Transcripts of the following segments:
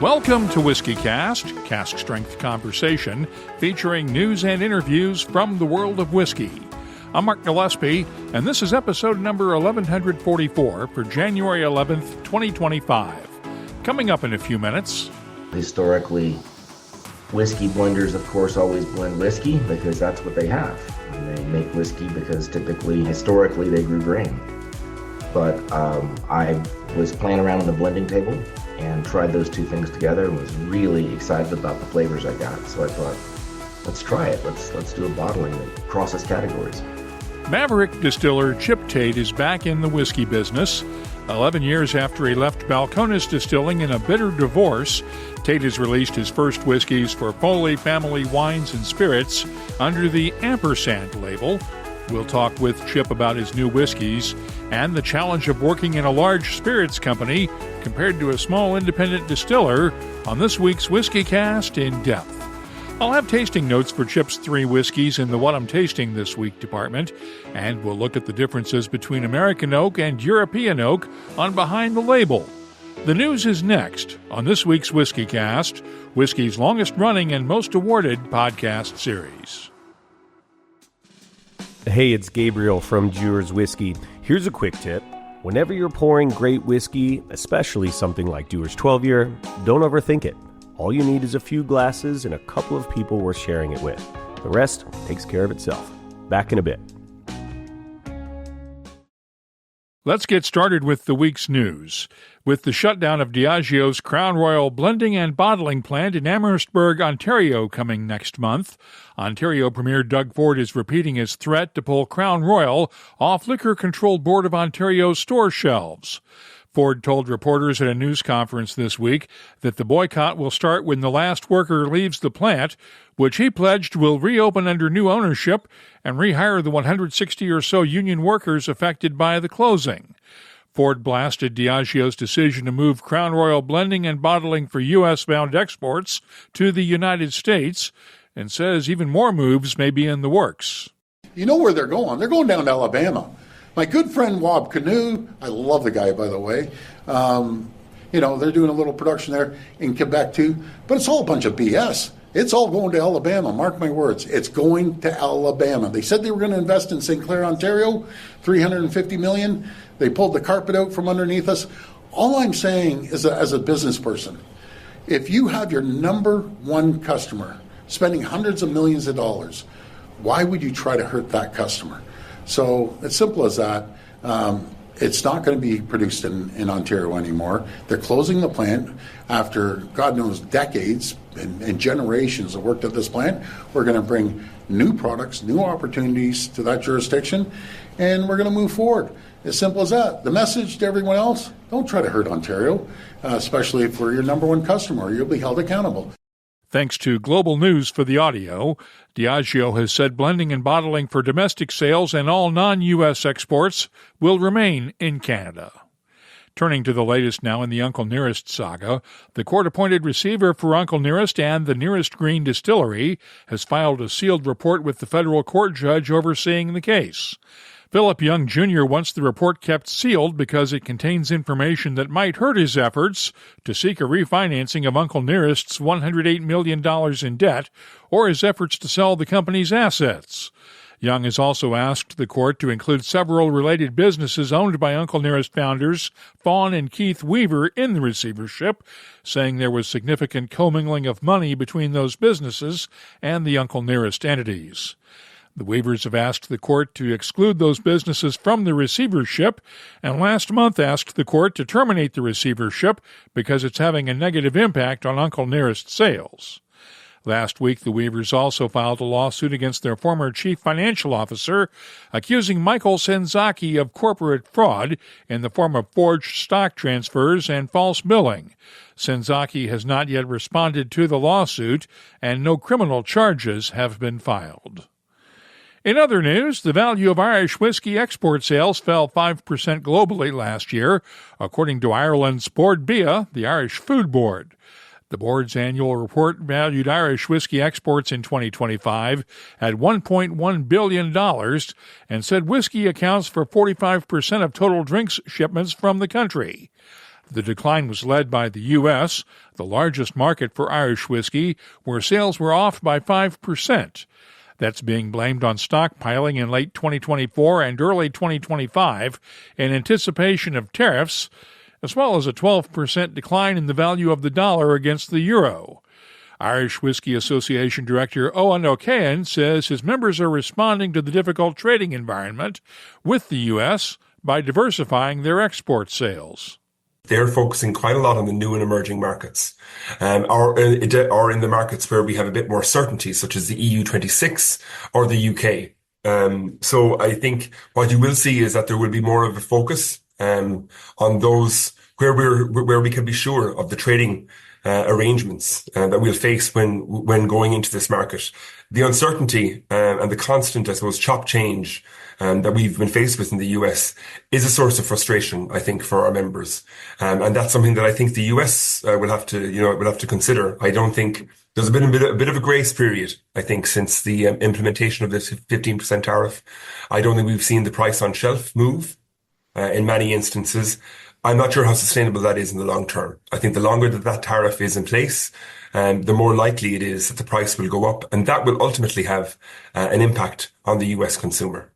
Welcome to WhiskyCast, cask strength conversation featuring news and interviews from the world of whiskey. I'm Mark Gillespie, and this is episode number 1144 for January 11th, 2025. Coming up in a few minutes. Historically, whiskey blenders, of course, always blend whiskey because that's what they have. And they make whiskey because typically, historically, they grew grain. But I was playing around on the blending table and tried those two things together and was really excited about the flavors I got. So I thought, let's try it. Let's do a bottling that crosses categories. Maverick distiller Chip Tate is back in the whiskey business. 11 years after he left Balcones Distilling in a bitter divorce, Tate has released his first whiskeys for Foley Family Wines and Spirits under the Ampersand label. We'll talk with Chip about his new whiskeys and the challenge of working in a large spirits company compared to a small independent distiller on this week's WhiskyCast In-Depth. I'll have tasting notes for Chip's 3 whiskeys in the What I'm Tasting This Week department, and we'll look at the differences between American oak and European oak on Behind the Label. The news is next on this week's WhiskyCast, whiskey's longest-running and most awarded podcast series. Hey, it's Gabriel from Dewar's Whiskey. Here's a quick tip. Whenever you're pouring great whiskey, especially something like Dewar's 12-year, don't overthink it. All you need is a few glasses and a couple of people worth sharing it with. The rest takes care of itself. Back in a bit. Let's get started with the week's news. With the shutdown of Diageo's Crown Royal blending and bottling plant in Amherstburg, Ontario coming next month, Ontario Premier Doug Ford is repeating his threat to pull Crown Royal off Liquor Control Board of Ontario's store shelves. Ford told reporters at a news conference this week that the boycott will start when the last worker leaves the plant, which he pledged will reopen under new ownership and rehire the 160 or so union workers affected by the closing. Ford blasted Diageo's decision to move Crown Royal blending and bottling for U.S.-bound exports to the United States and says even more moves may be in the works. You know where they're going. They're going down to Alabama. My good friend Wob Canoe, I love the guy, by the way. They're doing a little production there in Quebec, too. But it's all a bunch of BS. It's all going to Alabama. Mark my words. It's going to Alabama. They said they were going to invest in St. Clair, Ontario, $350 million. They pulled the carpet out from underneath us. All I'm saying is, as a business person, if you have your number one customer spending hundreds of millions of dollars, why would you try to hurt that customer? So it's simple as that. It's not going to be produced in Ontario anymore. They're closing the plant after, God knows, decades and generations of work at this plant. We're going to bring new products, new opportunities to that jurisdiction, and we're going to move forward. As simple as that. The message to everyone else, don't try to hurt Ontario, especially if we're your number one customer. You'll be held accountable. Thanks to Global News for the audio, Diageo has said blending and bottling for domestic sales and all non-U.S. exports will remain in Canada. Turning to the latest now in the Uncle Nearest saga, the court-appointed receiver for Uncle Nearest and the Nearest Green Distillery has filed a sealed report with the federal court judge overseeing the case. Philip Young Jr. wants the report kept sealed because it contains information that might hurt his efforts to seek a refinancing of Uncle Nearest's $108 million in debt or his efforts to sell the company's assets. Young has also asked the court to include several related businesses owned by Uncle Nearest founders Fawn and Keith Weaver in the receivership, saying there was significant commingling of money between those businesses and the Uncle Nearest entities. The Weavers have asked the court to exclude those businesses from the receivership, and last month asked the court to terminate the receivership because it's having a negative impact on Uncle Nearest sales. Last week, the Weavers also filed a lawsuit against their former chief financial officer, accusing Michael Senzaki of corporate fraud in the form of forged stock transfers and false billing. Senzaki has not yet responded to the lawsuit, and no criminal charges have been filed. In other news, the value of Irish whiskey export sales fell 5% globally last year, according to Ireland's Bord Bia, the Irish Food Board. The board's annual report valued Irish whiskey exports in 2025 at $1.1 billion and said whiskey accounts for 45% of total drinks shipments from the country. The decline was led by the U.S., the largest market for Irish whiskey, where sales were off by 5%. That's being blamed on stockpiling in late 2024 and early 2025 in anticipation of tariffs, as well as a 12% decline in the value of the dollar against the euro. Irish Whiskey Association Director Owen O'Cahan says his members are responding to the difficult trading environment with the U.S. by diversifying their export sales. They're focusing quite a lot on the new and emerging markets, or in the markets where we have a bit more certainty, such as the EU26 or the UK. So I think what you will see is that there will be more of a focus on those where we can be sure of the trading arrangements that we'll face when going into this market. The uncertainty and the constant, I suppose, chop change that we've been faced with in the US is a source of frustration, I think, for our members. And that's something that I think the US will have to consider. I don't think there's been a bit of a grace period, I think, since the implementation of this 15% tariff. I don't think we've seen the price on shelf move in many instances. I'm not sure how sustainable that is in the long term. I think the longer that tariff is in place, the more likely it is that the price will go up, and that will ultimately have an impact on the US consumer.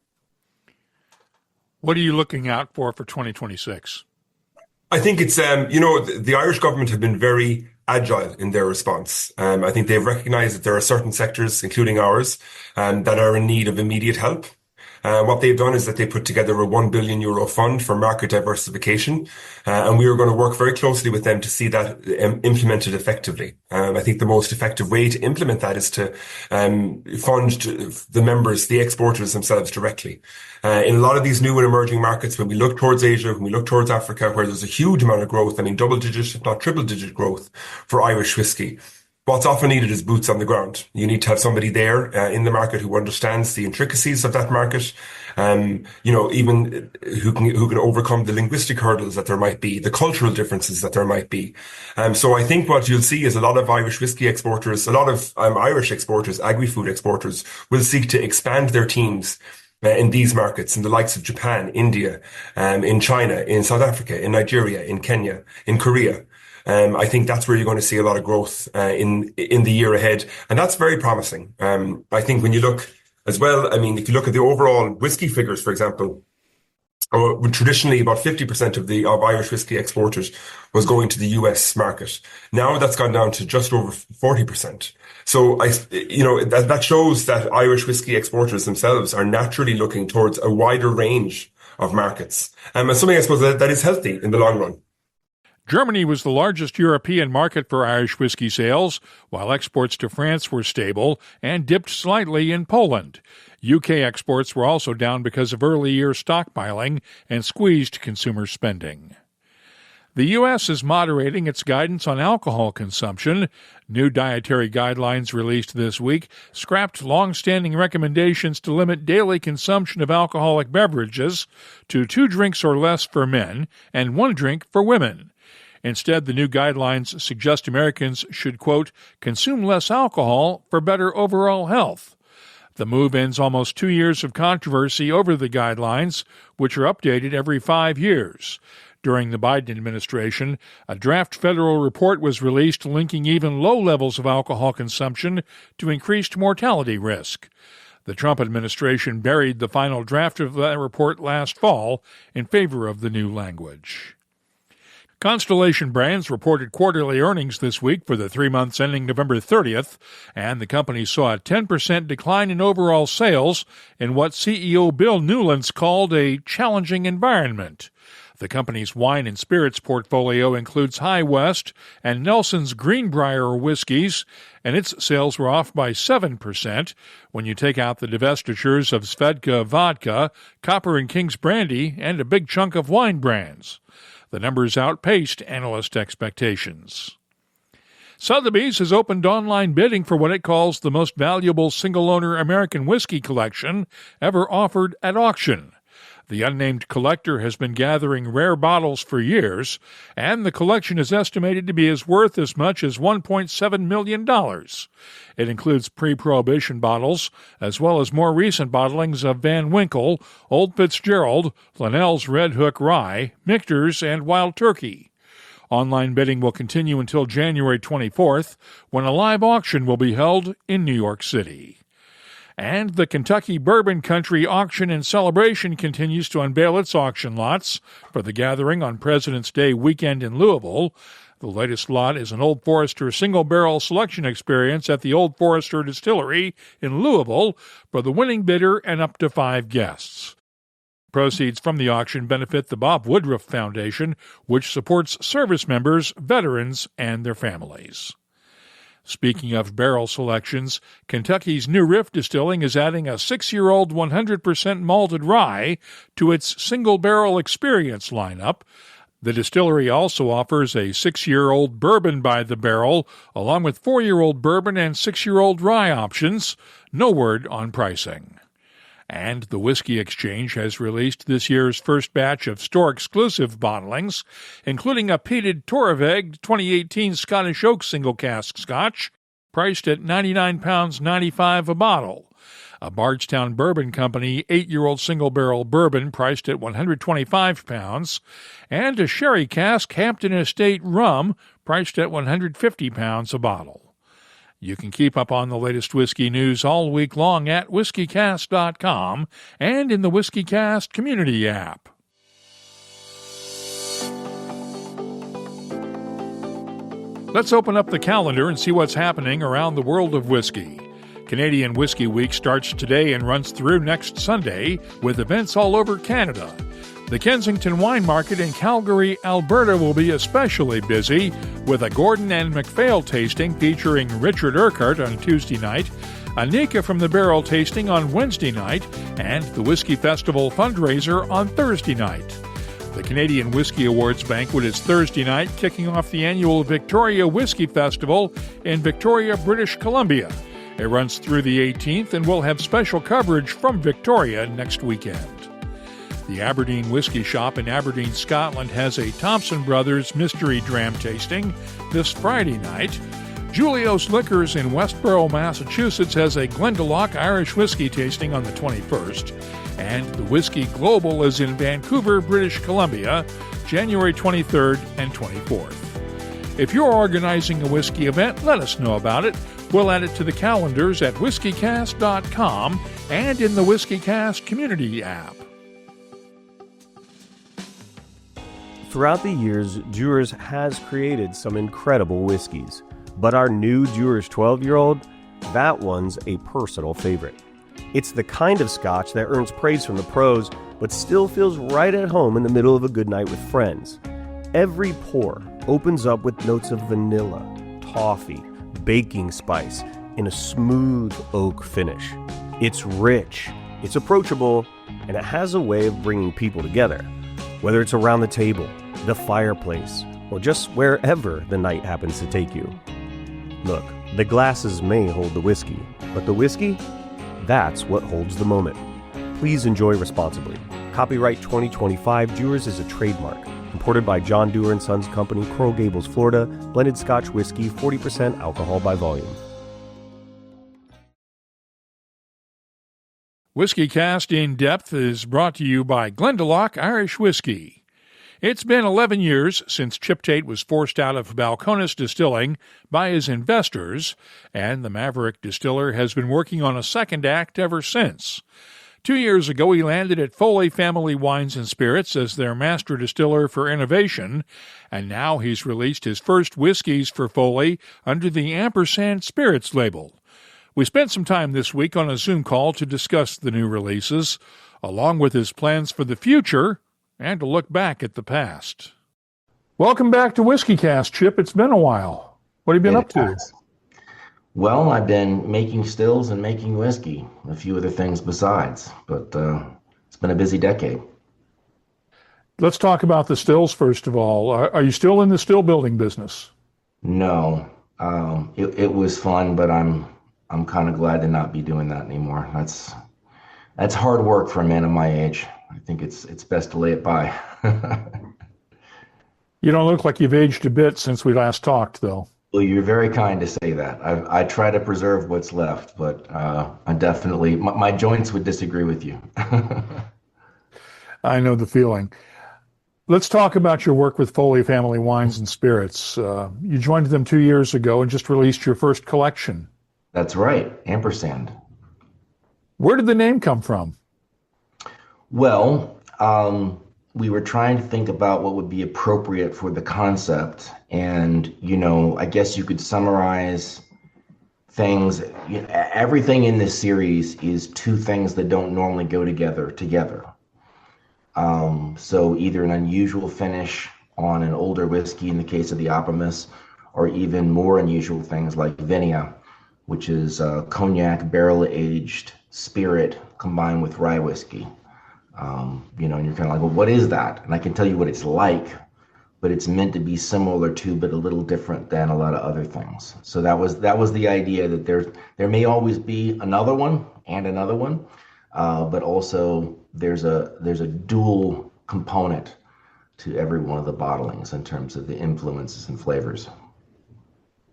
What are you looking out for 2026? I think it's, the Irish government have been very agile in their response. I think they've recognized that there are certain sectors, including ours, that are in need of immediate help. What they've done is that they put together a €1 billion fund for market diversification, and we are going to work very closely with them to see that implemented effectively. I think the most effective way to implement that is to fund the members, the exporters themselves directly. In a lot of these new and emerging markets, when we look towards Asia, when we look towards Africa, where there's a huge amount of growth, double-digit, if not triple-digit growth for Irish whiskey, what's often needed is boots on the ground. You need to have somebody there in the market who understands the intricacies of that market, even who can overcome the linguistic hurdles that there might be, the cultural differences that there might be. So I think what you'll see is a lot of Irish whiskey exporters, a lot of Irish exporters, agri-food exporters, will seek to expand their teams in these markets, in the likes of Japan, India, in China, in South Africa, in Nigeria, in Kenya, in Korea. I think that's where you're going to see a lot of growth in the year ahead, and that's very promising. I think when you look as well, if you look at the overall whiskey figures, for example, traditionally about 50% of Irish whiskey exporters was going to the US market. Now that's gone down to just over 40%. So that shows that Irish whiskey exporters themselves are naturally looking towards a wider range of markets, and something I suppose that is healthy in the long run. Germany was the largest European market for Irish whiskey sales, while exports to France were stable and dipped slightly in Poland. UK exports were also down because of early year stockpiling and squeezed consumer spending. The U.S. is moderating its guidance on alcohol consumption. New dietary guidelines released this week scrapped long-standing recommendations to limit daily consumption of alcoholic beverages to 2 drinks or less for men and 1 drink for women. Instead, the new guidelines suggest Americans should, quote, consume less alcohol for better overall health. The move ends almost 2 years of controversy over the guidelines, which are updated every 5 years. During the Biden administration, a draft federal report was released linking even low levels of alcohol consumption to increased mortality risk. The Trump administration buried the final draft of that report last fall in favor of the new language. Constellation Brands reported quarterly earnings this week for the 3 months ending November 30th, and the company saw a 10% decline in overall sales in what CEO Bill Newlands called a challenging environment. The company's wine and spirits portfolio includes High West and Nelson's Greenbrier whiskies, and its sales were off by 7% when you take out the divestitures of Svedka Vodka, Copper and King's Brandy, and a big chunk of wine brands. The numbers outpaced analyst expectations. Sotheby's has opened online bidding for what it calls the most valuable single-owner American whiskey collection ever offered at auction. The unnamed collector has been gathering rare bottles for years, and the collection is estimated to be worth as much as $1.7 million. It includes pre-Prohibition bottles, as well as more recent bottlings of Van Winkle, Old Fitzgerald, Linnell's Red Hook Rye, Michter's, and Wild Turkey. Online bidding will continue until January 24th, when a live auction will be held in New York City. And the Kentucky Bourbon Country Auction and Celebration continues to unveil its auction lots for the gathering on President's Day weekend in Louisville. The latest lot is an Old Forester single-barrel selection experience at the Old Forester Distillery in Louisville for the winning bidder and up to 5 guests. Proceeds from the auction benefit the Bob Woodruff Foundation, which supports service members, veterans, and their families. Speaking of barrel selections, Kentucky's New Riff Distilling is adding a 6-year-old 100% malted rye to its single-barrel experience lineup. The distillery also offers a 6-year-old bourbon by the barrel, along with 4-year-old bourbon and 6-year-old rye options. No word on pricing. And the Whiskey Exchange has released this year's first batch of store-exclusive bottlings, including a peated Torreveg 2018 Scottish Oak single-cask Scotch, priced at £99.95 a bottle. A Bardstown Bourbon Company 8-year-old single-barrel bourbon priced at £125, and a sherry cask Hampton Estate rum priced at £150 a bottle. You can keep up on the latest whiskey news all week long at whiskycast.com and in the WhiskyCast community app. Let's open up the calendar and see what's happening around the world of whiskey. Canadian Whisky Week starts today and runs through next Sunday with events all over Canada. The Kensington Wine Market in Calgary, Alberta will be especially busy with a Gordon and MacPhail tasting featuring Richard Urquhart on Tuesday night, a Nika from the Barrel tasting on Wednesday night, and the Whiskey Festival fundraiser on Thursday night. The Canadian Whisky Awards banquet is Thursday night, kicking off the annual Victoria Whisky Festival in Victoria, British Columbia. It runs through the 18th and will have special coverage from Victoria next weekend. The Aberdeen Whisky Shop in Aberdeen, Scotland has a Thompson Brothers Mystery Dram tasting this Friday night. Julio's Liquors in Westboro, Massachusetts has a Glendalough Irish whiskey tasting on the 21st. And the Whiskey Global is in Vancouver, British Columbia, January 23rd and 24th. If you're organizing a whiskey event, let us know about it. We'll add it to the calendars at whiskycast.com and in the WhiskyCast community app. Throughout the years, Dewar's has created some incredible whiskeys, but our new Dewar's 12-year-old, that one's a personal favorite. It's the kind of scotch that earns praise from the pros, but still feels right at home in the middle of a good night with friends. Every pour opens up with notes of vanilla, toffee, baking spice, and a smooth oak finish. It's rich, it's approachable, and it has a way of bringing people together. Whether it's around the table, the fireplace, or just wherever the night happens to take you. Look, the glasses may hold the whiskey, but the whiskey, that's what holds the moment. Please enjoy responsibly. Copyright 2025, Dewar's is a trademark. Imported by John Dewar & Sons Company, Coral Gables, Florida. Blended Scotch whiskey, 40% alcohol by volume. WhiskyCast In-Depth is brought to you by Glendalough Irish Whiskey. It's been 11 years since Chip Tate was forced out of Balcones Distilling by his investors, and the Maverick distiller has been working on a second act ever since. 2 years ago, he landed at Foley Family Wines and Spirits as their master distiller for innovation, and now he's released his first whiskies for Foley under the Ampersand Spirits label. We spent some time this week on a Zoom call to discuss the new releases, along with his plans for the future and to look back at the past. Welcome back to WhiskyCast, Chip. It's been a while. What have you been up to? Well, I've been making stills and making whiskey, a few other things besides, but it's been a busy decade. Let's talk about the stills first of all. Are you still in the still building business? No, it was fun, but I'm kind of glad to not be doing that anymore. That's hard work for a man of my age. I think it's best to lay it by. You don't look like you've aged a bit since we last talked, though. Well, you're very kind to say that. I try to preserve what's left, but I definitely, my joints would disagree with you. I know the feeling. Let's talk about your work with Foley Family Wines and Spirits. You joined them 2 years ago and just released your first collection. That's right, Ampersand. Where did the name come from? Well, we were trying to think about what would be appropriate for the concept. And, I guess you could summarize things. Everything in this series is two things that don't normally go together. So either an unusual finish on an older whiskey in the case of the Opimus, or even more unusual things like Vinea, which is a cognac barrel-aged spirit combined with rye whiskey. And you're kind of like, well, what is that? And I can tell you what it's like, but it's meant to be similar to, but a little different than a lot of other things. So that was the idea, that there may always be another one, but also there's a dual component to every one of the bottlings in terms of the influences and flavors.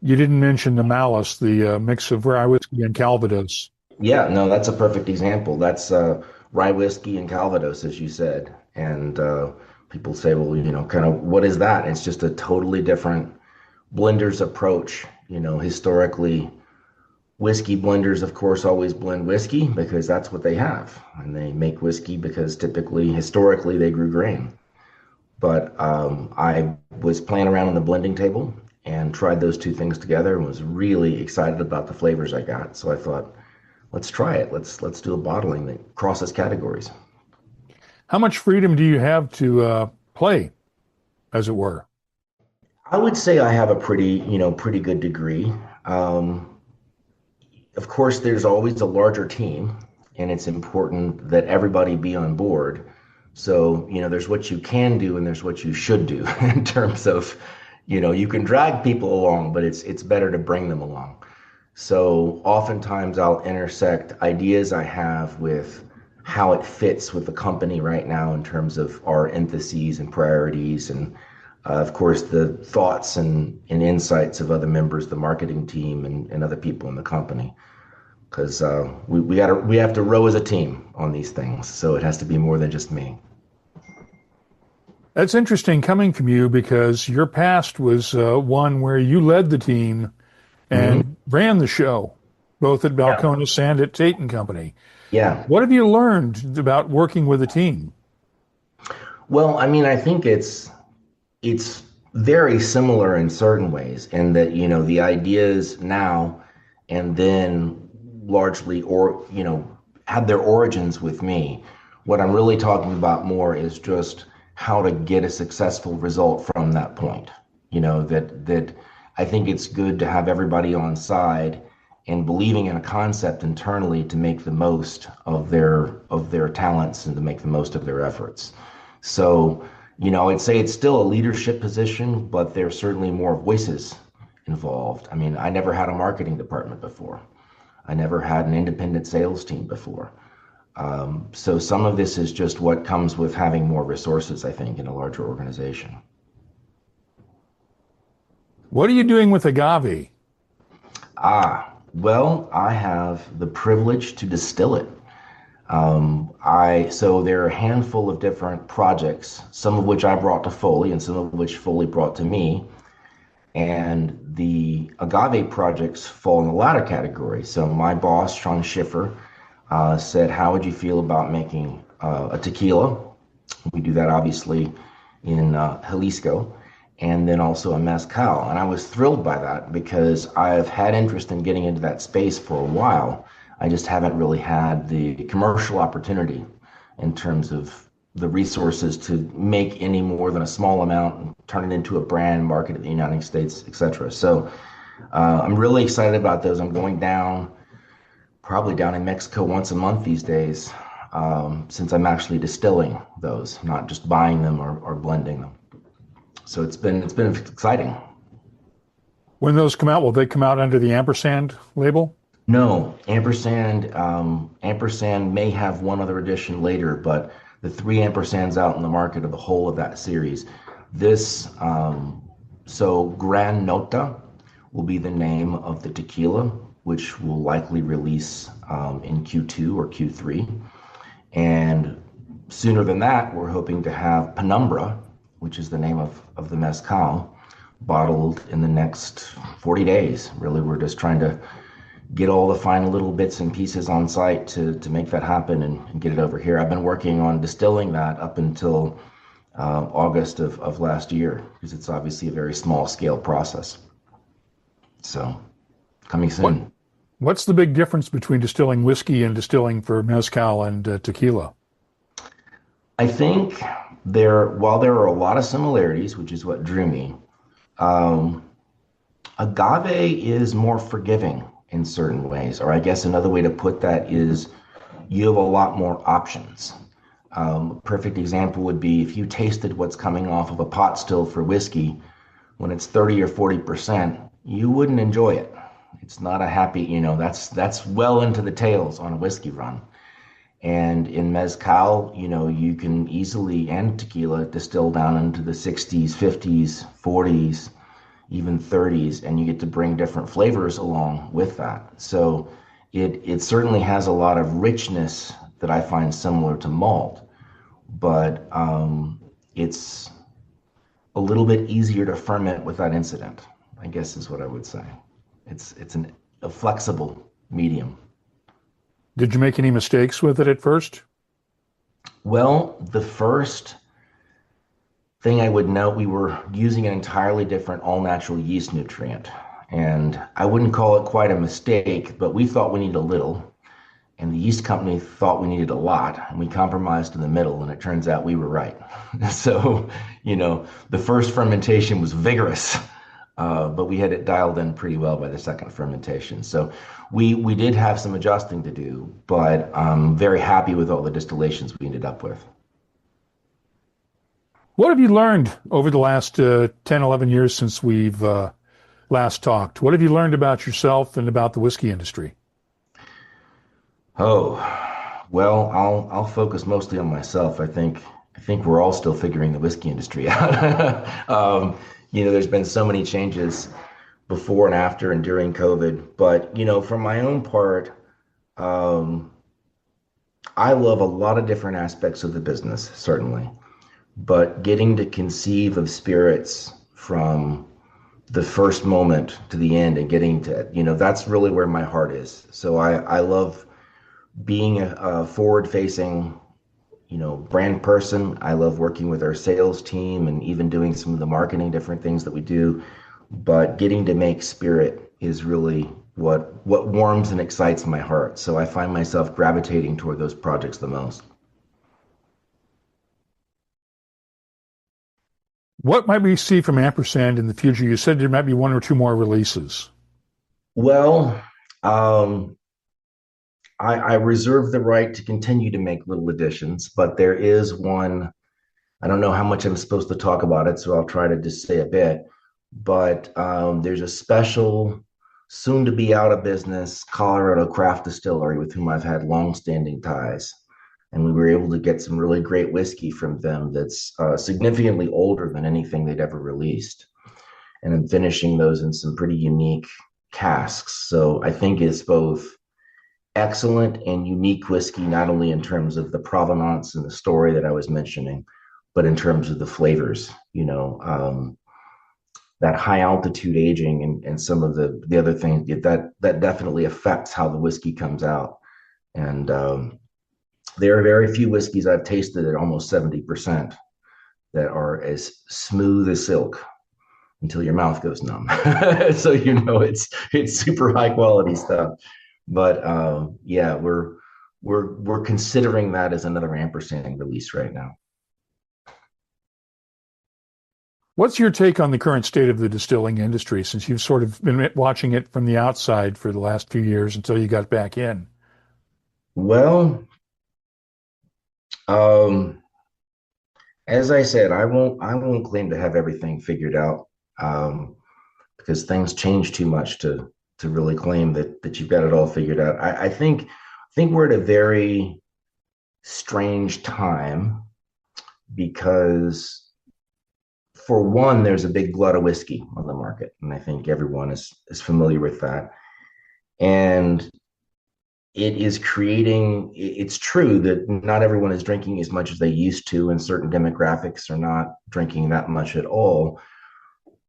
You didn't mention the Malus, the mix of rye whiskey and Calvados. Yeah, no, that's a perfect example. That's rye whiskey and Calvados, as you said. And people say, well, kind of what is that? It's just a totally different blender's approach. Historically, whiskey blenders, of course, always blend whiskey because that's what they have. And they make whiskey because historically, they grew grain. But I was playing around on the blending table and tried those two things together and was really excited about the flavors I got. So I thought, let's try it. Let's do a bottling that crosses categories. How much freedom do you have to play, as it were? I would say I have a pretty good degree. Of course, there's always a larger team, and it's important that everybody be on board. So, there's what you can do and there's what you should do in terms of, you can drag people along, but it's better to bring them along. So oftentimes I'll intersect ideas I have with how it fits with the company right now in terms of our emphases and priorities, and of course the thoughts and insights of other members of the marketing team and other people in the company, because we have to row as a team on these things, so it has to be more than just me. That's interesting coming from you, because your past was one where you led the team and ran the show, both at Balcones and at Tate and Company. Yeah. What have you learned about working with a team? Well, I think it's very similar in certain ways, in that, the ideas now and then largely had their origins with me. What I'm really talking about more is just how to get a successful result from that point. That I think it's good to have everybody on side and believing in a concept internally to make the most of their talents and to make the most of their efforts. So, I'd say it's still a leadership position, but there's certainly more voices involved. I never had a marketing department before. I never had an independent sales team before. So some of this is just what comes with having more resources, I think, in a larger organization. What are you doing with agave? Well, I have the privilege to distill it. So there are a handful of different projects, some of which I brought to Foley and some of which Foley brought to me. And the agave projects fall in the latter category. So my boss, Sean Schiffer, said, how would you feel about making a tequila? We do that obviously in Jalisco, and then also a mezcal. And I was thrilled by that because I've had interest in getting into that space for a while. I just haven't really had the commercial opportunity in terms of the resources to make any more than a small amount and turn it into a brand, market in the United States, etc. So I'm really excited about those. I'm going probably down in Mexico once a month these days, since I'm actually distilling those, not just buying them or blending them. So it's been exciting. When those come out, will they come out under the Ampersand label? No, Ampersand may have one other edition later, but the 3 Ampersands out in the market are the whole of that series. This, so Gran Nota will be the name of the tequila, which will likely release in Q2 or Q3. And sooner than that, we're hoping to have Penumbra, which is the name of the mezcal, bottled in the next 40 days. Really, we're just trying to get all the final little bits and pieces on site to make that happen and get it over here. I've been working on distilling that up until August of last year, because it's obviously a very small scale process. So coming soon. What's the big difference between distilling whiskey and distilling for mezcal and tequila? I think while there are a lot of similarities, which is what drew me, agave is more forgiving in certain ways, or I guess another way to put that is you have a lot more options. A perfect example would be if you tasted what's coming off of a pot still for whiskey when it's 30 or 40%, you wouldn't enjoy it. It's not a happy, that's well into the tails on a whiskey run. And in mezcal, you can easily, and tequila, distill down into the 60s, 50s, 40s, even 30s, and you get to bring different flavors along with that. So it certainly has a lot of richness that I find similar to malt, but it's a little bit easier to ferment without incident, I guess is what I would say. It's a flexible medium. Did you make any mistakes with it at first? Well, the first thing I would note, we were using an entirely different all-natural yeast nutrient. And I wouldn't call it quite a mistake, but we thought we needed a little. And the yeast company thought we needed a lot. And we compromised in the middle, and it turns out we were right. So, the first fermentation was vigorous, but we had it dialed in pretty well by the second fermentation. So we did have some adjusting to do, but I'm very happy with all the distillations we ended up with. What have you learned over the last 10, 11 years since we've last talked? What have you learned about yourself and about the whiskey industry? Oh, well, I'll focus mostly on myself. I think we're all still figuring the whiskey industry out. There's been so many changes before and after and during COVID. But, from my own part, I love a lot of different aspects of the business, certainly. But getting to conceive of spirits from the first moment to the end and getting to, that's really where my heart is. So I love being a forward-facing, brand person. I love working with our sales team and even doing some of the marketing, different things that we do. But getting to make spirit is really what warms and excites my heart. So I find myself gravitating toward those projects the most. What might we see from Ampersand in the future? You said there might be one or two more releases. Well, I reserve the right to continue to make little additions, but there is one. I don't know how much I'm supposed to talk about it, so I'll try to just say a bit. But there's a special, soon to be out of business, Colorado craft distillery with whom I've had long-standing ties. And we were able to get some really great whiskey from them that's significantly older than anything they'd ever released. And I'm finishing those in some pretty unique casks. So I think it's both excellent and unique whiskey, not only in terms of the provenance and the story that I was mentioning, but in terms of the flavors, that high altitude aging and some of the other things that definitely affects how the whiskey comes out. And there are very few whiskeys I've tasted at almost 70% that are as smooth as silk until your mouth goes numb. So it's super high quality stuff. But we're considering that as another Ampersand release right now. What's your take on the current state of the distilling industry, since you've sort of been watching it from the outside for the last few years until you got back in? Well, as I said, I won't claim to have everything figured out, because things change too much to really claim that you've got it all figured out. I think we're at a very strange time because, for one, there's a big glut of whiskey on the market, and I think everyone is familiar with that. And it is creating, it's true that not everyone is drinking as much as they used to, and certain demographics are not drinking that much at all.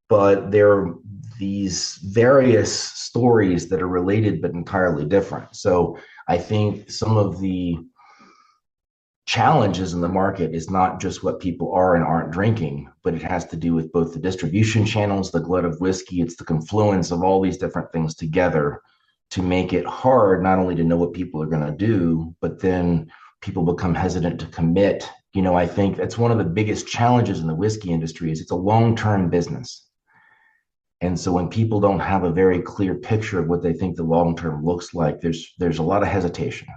But there are these various stories that are related but entirely different. So I think some of the challenges in the market is not just what people are and aren't drinking, but it has to do with both the distribution channels, the glut of whiskey. It's the confluence of all these different things together to make it hard not only to know what people are going to do, but then people become hesitant to commit. I think that's one of the biggest challenges in the whiskey industry is it's a long-term business. And so when people don't have a very clear picture of what they think the long term looks like, there's a lot of hesitation.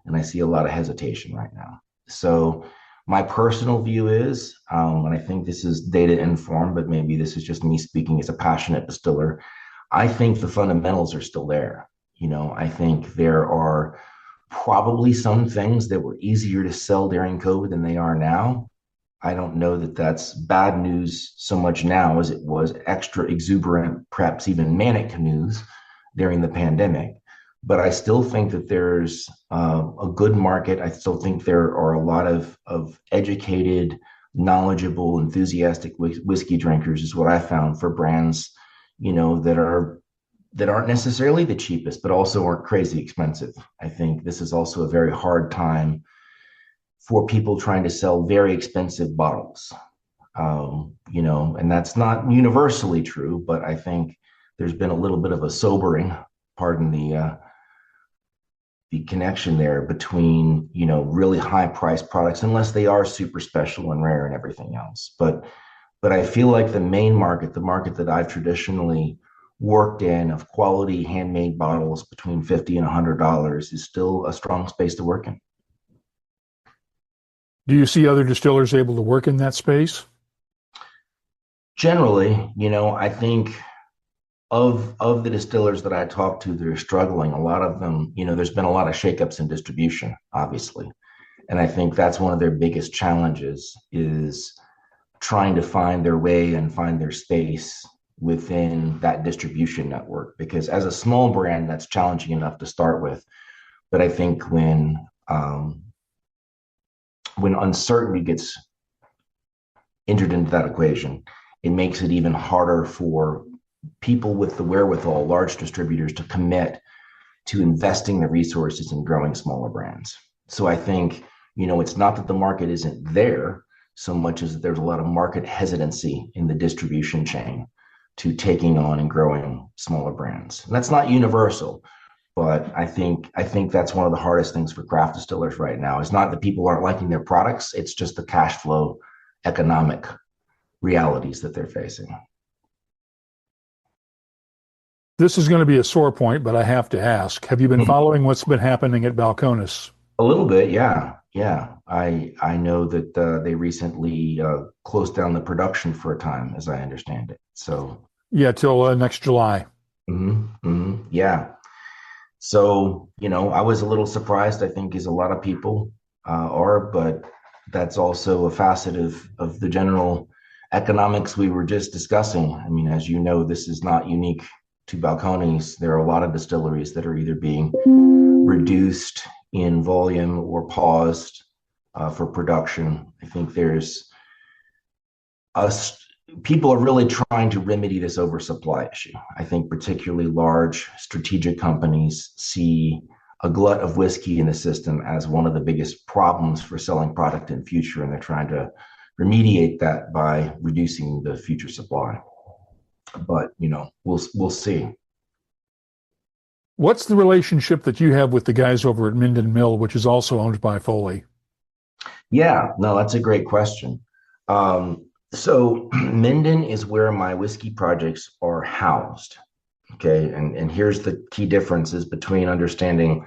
And I see a lot of hesitation right now. So my personal view is, and I think this is data informed, but maybe this is just me speaking as a passionate distiller, I think the fundamentals are still there. I think there are probably some things that were easier to sell during COVID than they are now. I don't know that that's bad news so much now as it was extra exuberant, perhaps even manic news during the pandemic. But I still think that there's a good market. I still think there are a lot of educated, knowledgeable, enthusiastic whiskey drinkers is what I found for brands, that aren't necessarily the cheapest, but also aren't crazy expensive. I think this is also a very hard time for people trying to sell very expensive bottles, and that's not universally true, but I think there's been a little bit of a sobering, pardon the connection there between, really high priced products, unless they are super special and rare and everything else. But I feel like the main market, the market that I've traditionally worked in of quality handmade bottles between $50 and $100 is still a strong space to work in. Do you see other distillers able to work in that space? Generally, I think of the distillers that I talk to that are struggling, a lot of them, there's been a lot of shakeups in distribution, obviously. And I think that's one of their biggest challenges is trying to find their way and find their space within that distribution network. Because as a small brand, that's challenging enough to start with. But I think when uncertainty gets entered into that equation, it makes it even harder for people with the wherewithal, large distributors, to commit to investing the resources in growing smaller brands. So I think, it's not that the market isn't there so much as that there's a lot of market hesitancy in the distribution chain to taking on and growing smaller brands. And that's not universal. But I think that's one of the hardest things for craft distillers right now. It's not that people aren't liking their products. It's just the cash flow economic realities that they're facing. This is going to be a sore point, but I have to ask, have you been following what's been happening at Balcones? A little bit, yeah. I know that they recently closed down the production for a time, as I understand it. So yeah, till next July. Yeah. So, I was a little surprised, I think, as a lot of people are, but that's also a facet of the general economics we were just discussing. I mean, as you know, this is not unique to Balcones. There are a lot of distilleries that are either being reduced in volume or paused for production. I think people are really trying to remedy this oversupply issue. I think particularly large strategic companies see a glut of whiskey in the system as one of the biggest problems for selling product in future, and they're trying to remediate that by reducing the future supply. But, we'll see. What's the relationship that you have with the guys over at Minden Mill, which is also owned by Foley? Yeah, no, that's a great question. So Minden is where my whiskey projects are housed. Okay. And here's the key differences between understanding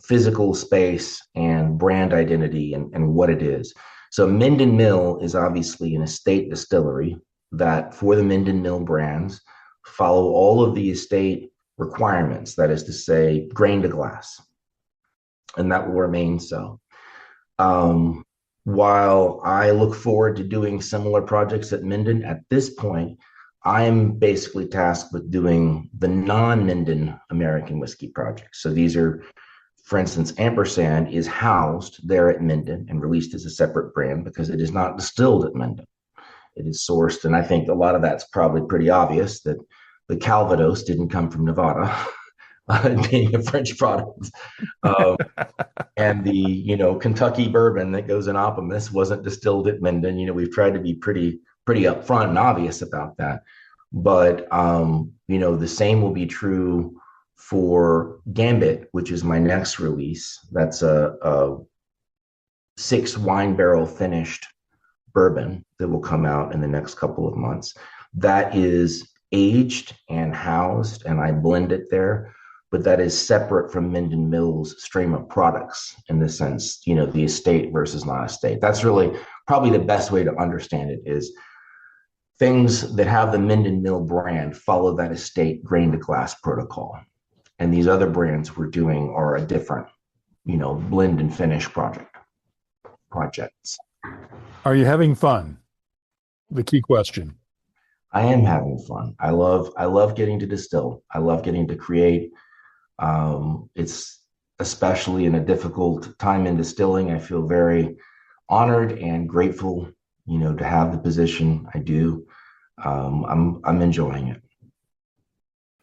physical space and brand identity and what it is. So Minden Mill is obviously an estate distillery that, for the Minden Mill brands, follow all of the estate requirements. That is to say, grain to glass. And that will remain so. While I look forward to doing similar projects at Minden, at this point, I'm basically tasked with doing the non-Minden American whiskey projects. So these are for instance, Ampersand is housed there at Minden and released as a separate brand because it is not distilled at Minden. It is sourced, and I think a lot of that's probably pretty obvious that the Calvados didn't come from Nevada, being a French product. And the, Kentucky bourbon that goes in Opimus wasn't distilled at Minden. We've tried to be pretty upfront and obvious about that. But, the same will be true for Gambit, which is my next release. That's a 6 wine barrel finished bourbon that will come out in the next couple of months. That is aged and housed, and I blend it there, but that is separate from Minden Mill's stream of products in the sense, the estate versus non-estate. That's really probably the best way to understand it is things that have the Minden Mill brand follow that estate grain to glass protocol. And these other brands we're doing are a different, blend and finish projects. Are you having fun? The key question. I am having fun. I love getting to distill. I love getting to create. It's especially in a difficult time in distilling. I feel very honored and grateful, to have the position I do. I'm enjoying it.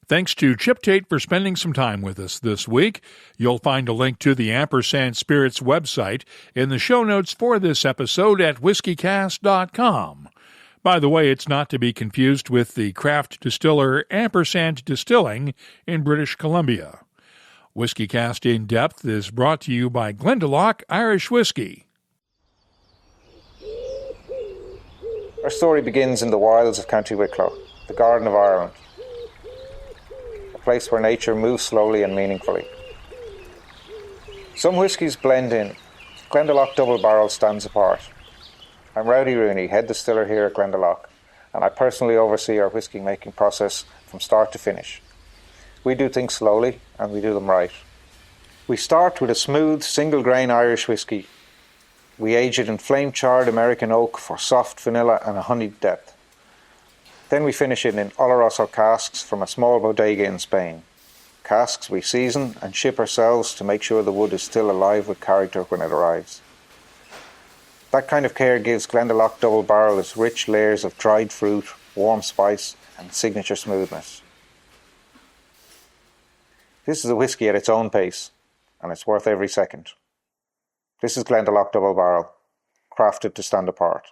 Thanks to Chip Tate for spending some time with us this week. You'll find a link to the Ampersand Spirits website in the show notes for this episode at whiskycast.com. By the way, it's not to be confused with the craft distiller Ampersand Distilling in British Columbia. WhiskyCast In-Depth is brought to you by Glendalough Irish Whiskey. Our story begins in the wilds of County Wicklow, the Garden of Ireland, a place where nature moves slowly and meaningfully. Some whiskies blend in. Glendalough Double Barrel stands apart. I'm Rowdy Rooney, head distiller here at Glendalough, and I personally oversee our whiskey making process from start to finish. We do things slowly, and we do them right. We start with a smooth, single-grain Irish whiskey. We age it in flame-charred American oak for soft vanilla and a honeyed depth. Then we finish it in Oloroso casks from a small bodega in Spain. Casks we season and ship ourselves to make sure the wood is still alive with character when it arrives. That kind of care gives Glendalough Double Barrel its rich layers of dried fruit, warm spice, and signature smoothness. This is a whiskey at its own pace, and it's worth every second. This is Glendalough Double Barrel, crafted to stand apart.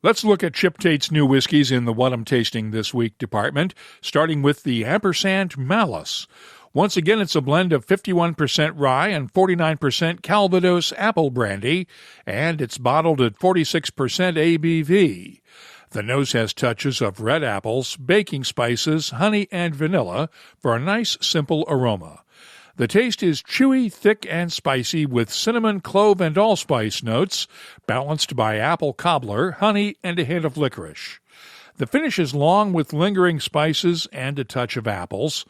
Let's look at Chip Tate's new whiskies in the What I'm Tasting This Week department, starting with the Ampersand Malus. Once again, it's a blend of 51% rye and 49% Calvados apple brandy, and it's bottled at 46% ABV. The nose has touches of red apples, baking spices, honey, and vanilla for a nice, simple aroma. The taste is chewy, thick, and spicy with cinnamon, clove, and allspice notes, balanced by apple cobbler, honey, and a hint of licorice. The finish is long with lingering spices and a touch of apples,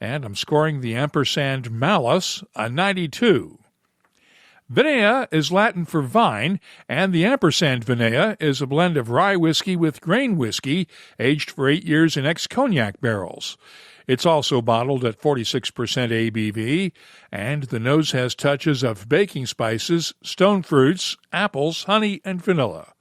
and I'm scoring the Ampersand Malus a 92. Vinea is Latin for vine, and the Ampersand Vinea is a blend of rye whiskey with grain whiskey, aged for 8 years in ex-cognac barrels. It's also bottled at 46% ABV, and the nose has touches of baking spices, stone fruits, apples, honey, and vanilla.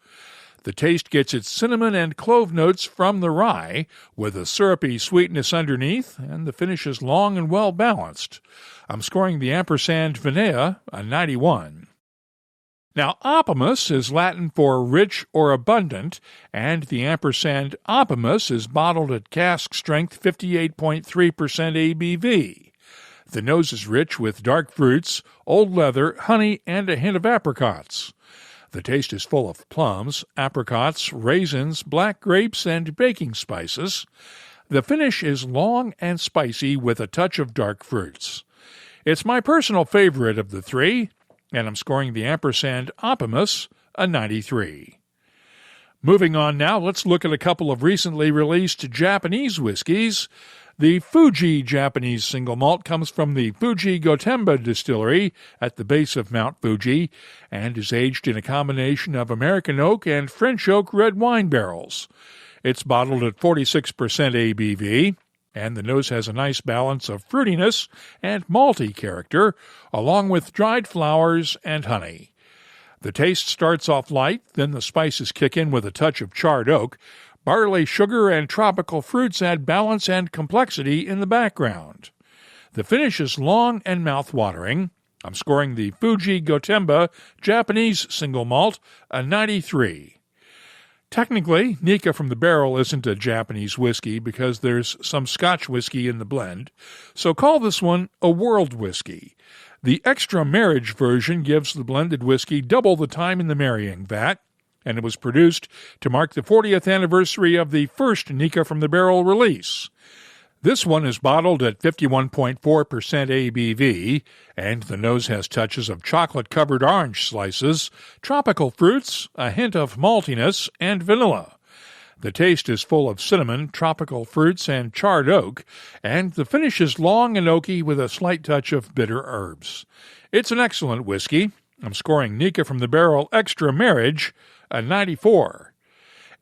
The taste gets its cinnamon and clove notes from the rye, with a syrupy sweetness underneath, and the finish is long and well balanced. I'm scoring the Ampersand Vinea a 91. Now, Opimus is Latin for rich or abundant, and the Ampersand Opimus is bottled at cask strength 58.3% ABV. The nose is rich with dark fruits, old leather, honey, and a hint of apricots. The taste is full of plums, apricots, raisins, black grapes, and baking spices. The finish is long and spicy with a touch of dark fruits. It's my personal favorite of the three, and I'm scoring the Ampersand Opimus a 93. Moving on now, let's look at a couple of recently released Japanese whiskeys. The Fuji Japanese single malt comes from the Fuji Gotemba distillery at the base of Mount Fuji and is aged in a combination of American oak and French oak red wine barrels. It's bottled at 46% ABV. and the nose has a nice balance of fruitiness and malty character, along with dried flowers and honey. The taste starts off light, then the spices kick in with a touch of charred oak. Barley, sugar, and tropical fruits add balance and complexity in the background. The finish is long and mouth-watering. I'm scoring the Fuji Gotemba Japanese single malt a 93. Technically, Nika from the Barrel isn't a Japanese whiskey because there's some Scotch whiskey in the blend, so call this one a world whiskey. The extra marriage version gives the blended whiskey double the time in the marrying vat, and it was produced to mark the 40th anniversary of the first Nika from the Barrel release. This one is bottled at 51.4% ABV, and the nose has touches of chocolate-covered orange slices, tropical fruits, a hint of maltiness, and vanilla. The taste is full of cinnamon, tropical fruits, and charred oak, and the finish is long and oaky with a slight touch of bitter herbs. It's an excellent whiskey. I'm scoring Nika from the Barrel Extra Marriage a 94.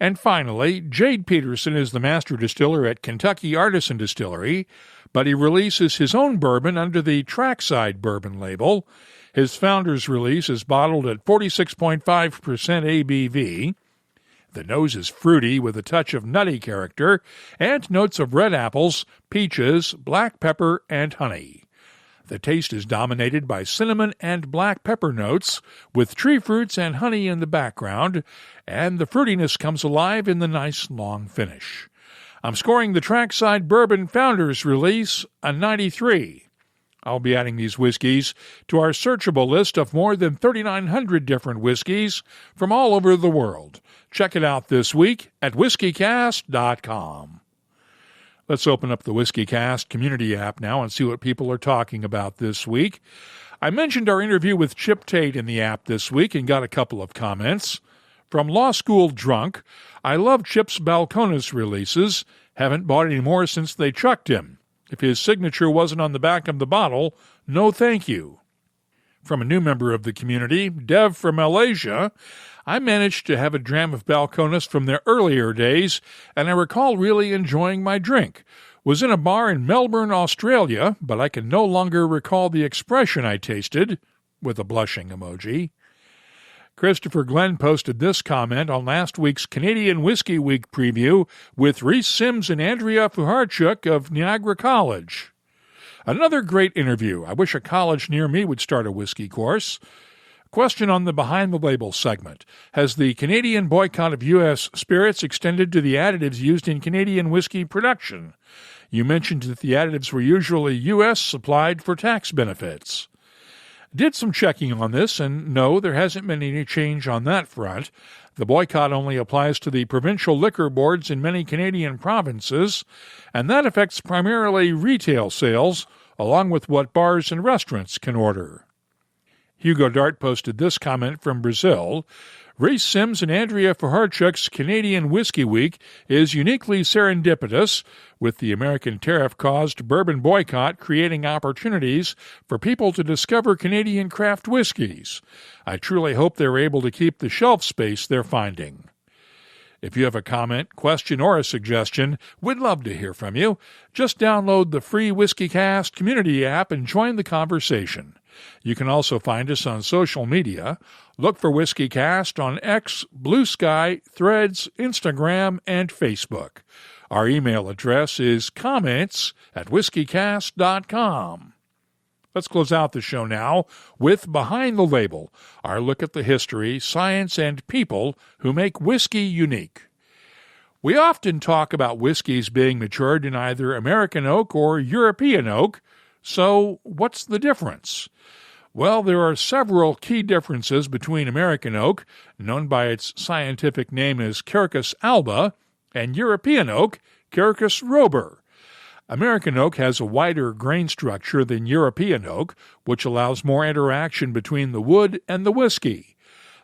And finally, Jade Peterson is the master distiller at Kentucky Artisan Distillery, but he releases his own bourbon under the Trackside Bourbon label. His founder's release is bottled at 46.5% ABV. The nose is fruity with a touch of nutty character and notes of red apples, peaches, black pepper, and honey. The taste is dominated by cinnamon and black pepper notes, with tree fruits and honey in the background, and the fruitiness comes alive in the nice long finish. I'm scoring the Trackside Bourbon Founders Release a 93. I'll be adding these whiskeys to our searchable list of more than 3,900 different whiskeys from all over the world. Check it out this week at whiskycast.com. Let's open up the WhiskyCast community app now and see what people are talking about this week. I mentioned our interview with Chip Tate in the app this week and got a couple of comments. From Law School Drunk, I love Chip's Balcones releases. Haven't bought any more since they chucked him. If his signature wasn't on the back of the bottle, no thank you. From a new member of the community, Dev from Malaysia, I managed to have a dram of Balcones from their earlier days, and I recall really enjoying my drink. Was in a bar in Melbourne, Australia, but I can no longer recall the expression I tasted, with a blushing emoji. Christopher Glenn posted this comment on last week's Canadian Whisky Week preview with Rhys Sims and Andrea Fuharchuk of Niagara College. Another great interview. I wish a college near me would start a whiskey course. Question on the Behind the Label segment. Has the Canadian boycott of U.S. spirits extended to the additives used in Canadian whiskey production? You mentioned that the additives were usually U.S. supplied for tax benefits. Did some checking on this, and no, there hasn't been any change on that front. The boycott only applies to the provincial liquor boards in many Canadian provinces, and that affects primarily retail sales, along with what bars and restaurants can order. Hugo Dart posted this comment from Brazil. Rhys Sims and Andrea Fuharchuk's Canadian Whisky Week is uniquely serendipitous, with the American tariff-caused bourbon boycott creating opportunities for people to discover Canadian craft whiskeys. I truly hope they're able to keep the shelf space they're finding. If you have a comment, question, or a suggestion, we'd love to hear from you. Just download the free WhiskyCast community app and join the conversation. You can also find us on social media. Look for WhiskyCast on X, Blue Sky, Threads, Instagram, and Facebook. Our email address is comments@whiskycast.com. Let's close out the show now with Behind the Label, our look at the history, science, and people who make whiskey unique. We often talk about whiskeys being matured in either American oak or European oak, so what's the difference? Well, there are several key differences between American oak, known by its scientific name as Quercus alba, and European oak, Quercus robur. American oak has a wider grain structure than European oak, which allows more interaction between the wood and the whiskey.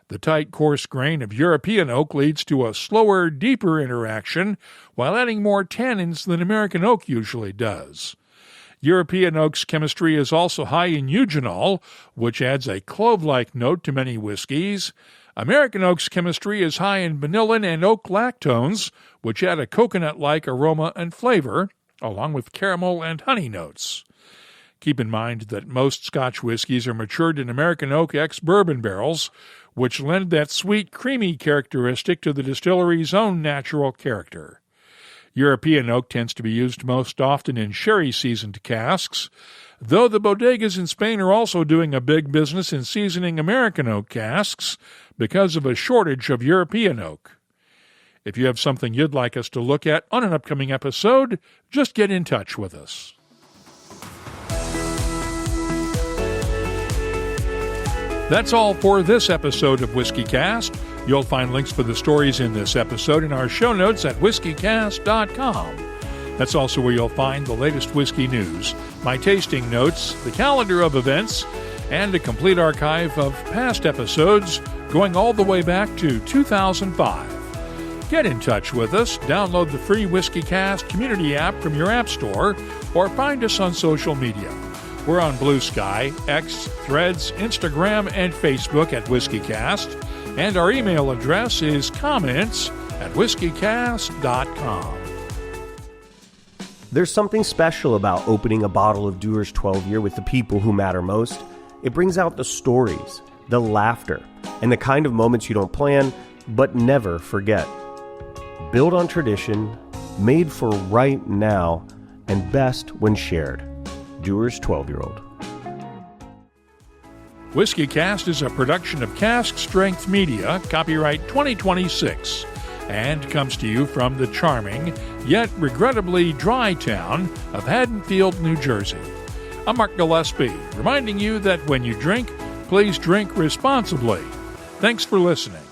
The tight, coarse grain of European oak leads to a slower, deeper interaction, while adding more tannins than American oak usually does. European oak's chemistry is also high in eugenol, which adds a clove-like note to many whiskeys. American oak's chemistry is high in vanillin and oak lactones, which add a coconut-like aroma and flavor. along with caramel and honey notes. Keep in mind that most Scotch whiskies are matured in American oak ex-bourbon barrels, which lend that sweet, creamy characteristic to the distillery's own natural character. European oak tends to be used most often in sherry-seasoned casks, though the bodegas in Spain are also doing a big business in seasoning American oak casks because of a shortage of European oak. If you have something you'd like us to look at on an upcoming episode, just get in touch with us. That's all for this episode of WhiskyCast. You'll find links for the stories in this episode in our show notes at whiskycast.com. That's also where you'll find the latest whiskey news, my tasting notes, the calendar of events, and a complete archive of past episodes going all the way back to 2005. Get in touch with us, download the free WhiskyCast community app from your app store, or find us on social media. We're on Blue Sky, X, Threads, Instagram, and Facebook at WhiskyCast, and our email address is comments@whiskycast.com. There's something special about opening a bottle of Dewar's 12 Year with the people who matter most. It brings out the stories, the laughter, and the kind of moments you don't plan, but never forget. Built on tradition, made for right now, and best when shared. Dewar's 12-Year-Old. WhiskyCast is a production of Cask Strength Media, copyright 2026, and comes to you from the charming, yet regrettably dry town of Haddonfield, New Jersey. I'm Mark Gillespie, reminding you that when you drink, please drink responsibly. Thanks for listening.